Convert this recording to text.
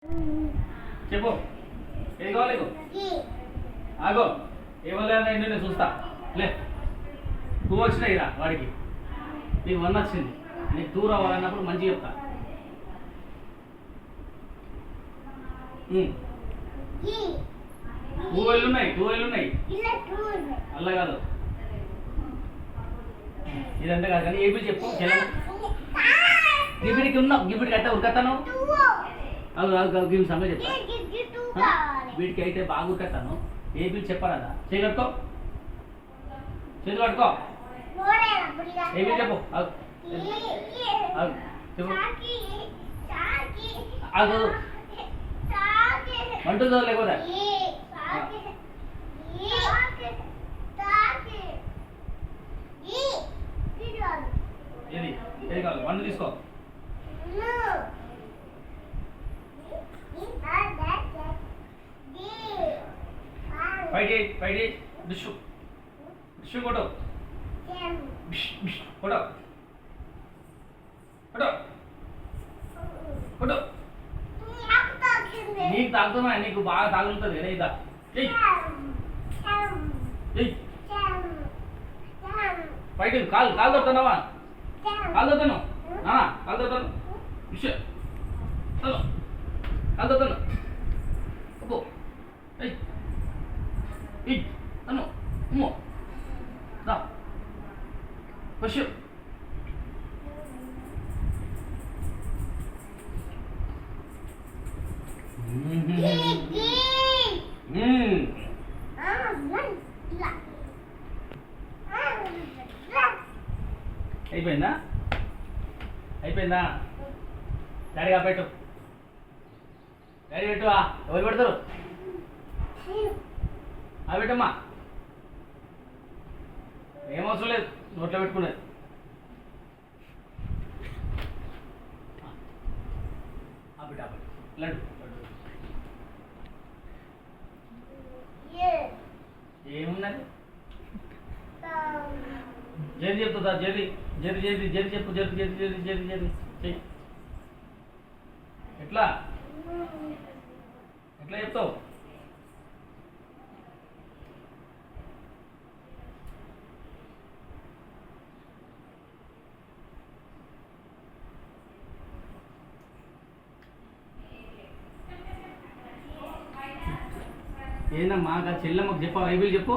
చెప్పు ఏది కావాలి ఆగో ఏమన్నా నేను చూస్తా లే టూ వచ్చినాయి రా వాడికి నీకు వన్ వచ్చింది నీకు టూ రావాలన్నప్పుడు మంచిగా చెప్తా టూ వేళ్ళు ఉన్నాయి అలా కాదు ఇదంతా కాదు కానీ ఏపీ చెప్పు గిబిడికి ఉన్నావు గిబిడికి అయితే ఉరకతాను అది సమయం చెప్తా వీడికి అయితే బాగా ఉరకతాను ఏపీ చెప్పరాదా చేయగట్టుకో చేతులు పట్టుకో ఏపీ చెప్పు చెప్పు అది అంటుందో లేకపోతే ఏది ఏది కావాలి వన్ తీసుకో ఫైట్ డిషు డిషు కొట్టు కొట్టు కొట్టు కొట్టు నీకు తాగుతున్నా నీకు బాగా తాగుతుంది కదా ఇదా ఫైట్ కాలు దొరుకుతున్నావా కాలు దొరుకుతాను కాలు దొరుకుతాను విషయం కాలు దొరుకుతాను అబ్బో అను అమ్మో దా విషయం అయిపోయిందా డాడీగా పెట్టు డాడీ పెట్టువా ఎవరు పెడతారు పెట్టమ్మా ఏమవసరం లేదు నోట్లో పెట్టుకునేది బిడ్డ లడ్డు ఏమున్నది జరి చెప్తుందా జరి చెప్పు జరి చెయ్యి ఎట్లా చెప్తావు ఏందమ్మా చెల్లెమ్మకు చెప్పావు ఐబీలు చెప్పు